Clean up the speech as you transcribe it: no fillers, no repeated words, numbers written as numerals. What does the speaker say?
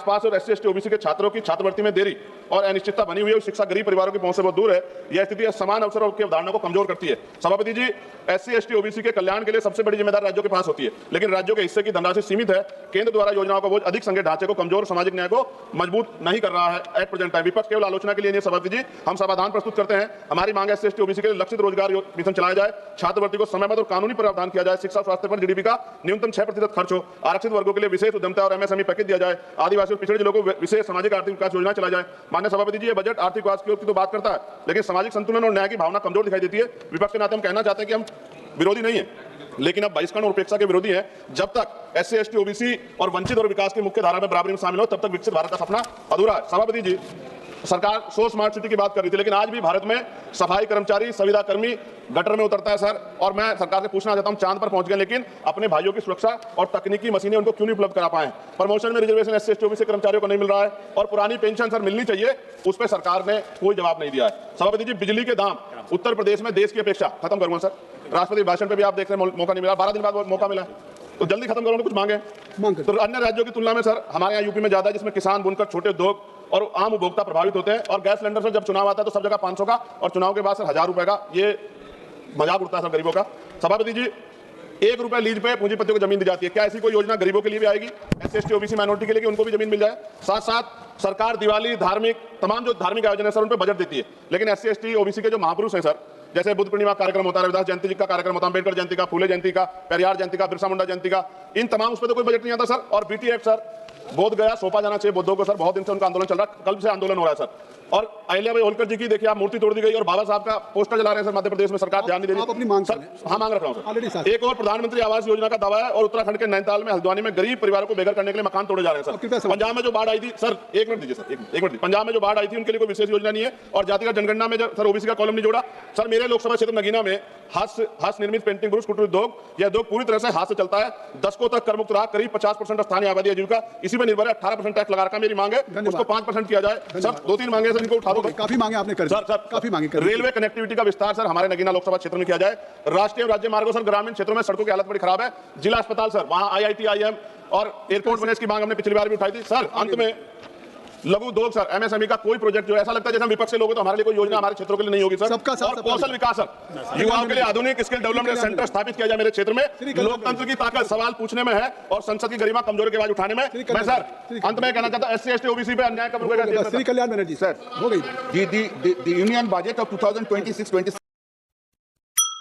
पास और SC ST OBC के छात्रों की छात्रवृत्ति में देरी और अनिश्चितता बनी हुई है। शिक्षा गरीब परिवारों की पहुंच से बहुत दूर है। यह स्थिति समान अवसरों की अवधारणा को कमजोर करती है। सभापति जी, SC ST OBC के कल्याण के लिए सबसे बड़ी जिम्मेदारी राज्यों के पास होती है, लेकिन राज्यों के हिस्से की धनराशि सीमित है। केंद्र द्वारा योजनाओं का बोझ अधिक संघीय ढांचे को कमजोर, सामाजिक न्याय को मजबूत नहीं कर रहा है एट प्रेजेंट टाइम। विपक्ष केवल आलोचना के लिए नहीं। सभापति जी, हम समाधान प्रस्तुत करते हैं। हमारी मांग SC ST OBC के लिए लक्षित रोजगार मिशन चलाया जाए, छात्रवृत्ति को समयबद्ध और कानूनी प्रावधान किया जाए, शिक्षा स्वास्थ्य पर GDP का न्यूनतम 6% खर्च हो, आरक्षित वर्गों के लिए विशेष उद्यमता और MSME पैकेज दिया जाए, आदिवासी और पिछड़े जिलों को विशेष सामाजिक आर्थिक विकास योजना चला जाए। माननीय सभापति जी, ये बजट आर्थिक विकास की तो बात करता है, लेकिन सामाजिक संतुलन और न्याय की भावना कमजोर दिखाई देती है। विपक्ष के नाते हम कहना चाहते हैं कि हम विरोधी नहीं है, लेकिन अब बहिष्करण और उपेक्षा के विरोधी हैं। जब तक SC ST OBC और वंचित और विकास की मुख्य धारा में बराबरी में शामिल हो, तब तक विकसित भारत का सपना अधूरा है। सभापति जी, सरकार सो स्मार्ट सिटी की बात कर रही थी, लेकिन आज भी भारत में सफाई कर्मचारी, संविदा कर्मी गटर में उतरता है सर। और मैं सरकार से पूछना चाहता हूं, चांद पर पहुंच गए, लेकिन अपने भाइयों की सुरक्षा और तकनीकी मशीनें उनको क्यों नहीं उपलब्ध करा पाए? प्रमोशन में रिजर्वेशन SC ST OBC कर्मचारियों को नहीं मिल रहा है, और पुरानी पेंशन सर मिलनी चाहिए, उस पर सरकार ने कोई जवाब नहीं दिया है। सभापति जी, बिजली के दाम उत्तर प्रदेश में देश की अपेक्षा, खत्म करूंगा सर, राष्ट्रपति भाषण पे भी आप देख रहे हैं मौका नहीं मिला, 12 दिन बाद मौका मिला, तो जल्दी खत्म करो, कुछ मांगे। तो अन्य राज्यों की तुलना में सर हमारे यहाँ यूपी में ज्यादा है, जिसमें किसान, बुनकर, छोटे उद्योग और आम उपभोक्ता प्रभावित होते हैं। और गैस सिलेंडर सर जब चुनाव आता है तो सब जगह 500 का, और चुनाव के बाद सर 1000 रुपए का, ये मजाक उड़ता है सर गरीबों का। सभापति जी, 1 रुपए लीज पे पूंजीपतियों को जमीन दी जाती है, क्या ऐसी कोई योजना गरीबों के लिए भी आएगी, SC ST OBC माइनॉरिटी के लिए, कि उनको भी जमीन मिल जाए? साथ साथ सरकार दिवाली, धार्मिक, तमाम जो धार्मिक आयोजन है सर, उन पर बजट देती है, लेकिन SC ST OBC के जो महापुरुष हैं सर, जैसे बुद्ध पूर्णिमा कार्यक्रम होता है, रविदास जयंती जी का कार्यक्रम होता है, अम्बेडकर जयंती का, फूले जयंती का, पेरियार जयंती का, बिरसा मुंडा जयंती का, इन तमाम उस पर तो कोई बजट नहीं आता सर। और BT एक्ट सर, बोध गया सौंपा जाना चाहिए बुद्धों को सर, बहुत दिन से उनका आंदोलन चल रहा है, कल से आंदोलन हो रहा है सर। और अहिल्याबाई होलकर जी की देखिए आप मूर्ति तोड़ दी गई, और बाबा साहब का पोस्टर जला रहे हैं सर मध्य प्रदेश में, सरकार ध्यान नहीं दे रही। आप अपनी मांग सर, हाँ मांग रख रहा हूँ सर। एक और प्रधानमंत्री आवास योजना का दावा है, और उत्तराखंड के नैनीताल में, हल्द्वानी में गरीब परिवारों को बेघर करने के लिए मकान तोड़े जा रहे हैं सर। पंजाब में जो बाढ़ आई थी सर, एक मिनट दीजिए सर, एक मिनट, पंजाब में जो बाढ़ आई थी उनके लिए कोई विशेष योजना नहीं है, और जातिगत जनगणना में सर OBC का कॉलम नहीं जोड़ा सर। मेरे लोकसभा क्षेत्र नगीना में हाथ निर्मित पेंटिंग ब्रुश कुटीर उद्योग, यह उद्योग पूरी तरह से हाथ से चलता है, दशकों तक कर मुक्त रहा, करीब 50% स्थानीय आबादी आजीविका इसी पर निर्भर है। 18% टैक्स लगा रखा। मेरी मांग है उसको 5% किया जाए सर। 2-3 मांगे सर, इनको उठा दो। काफी मांगे आपने कर सर, काफी मांगे कर। रेलवे कनेक्टिविटी का विस्तार सर हमारे नगीना लोकसभा क्षेत्र में किया जाए। राष्ट्रीय और राज्य मार्गों सर, ग्रामीण क्षेत्रों में सड़कों की हालत बड़ी खराब है। जिला अस्पताल सर, वहां IIT IIM और एयरपोर्ट बनने की मांग हमने पिछली बार भी उठाई थी सर। अंत में लघु उद्योग सर, MSME का कोई प्रोजेक्ट जो ऐसा लगता है जैसे हम विपक्ष के लोग तो हमारे लिए कोई योजना हमारे क्षेत्रों के लिए नहीं होगी सर। सबका साथ, और कौशल विकास सर, युवाओं के लिए आधुनिक स्किल डेवलपमेंट सेंटर स्थापित किया जाए मेरे क्षेत्र में। लोकतंत्र की ताकत सवाल पूछने में है, और संसद की गरिमा कमजोरी की आवाज उठाने में। मैं सर अंत में कहना चाहता हूं, SC ST OBC पे अन्याय कब रुकेगा? श्री कल्याण बनर्जी सर, हो गई। the union budget of 2026-27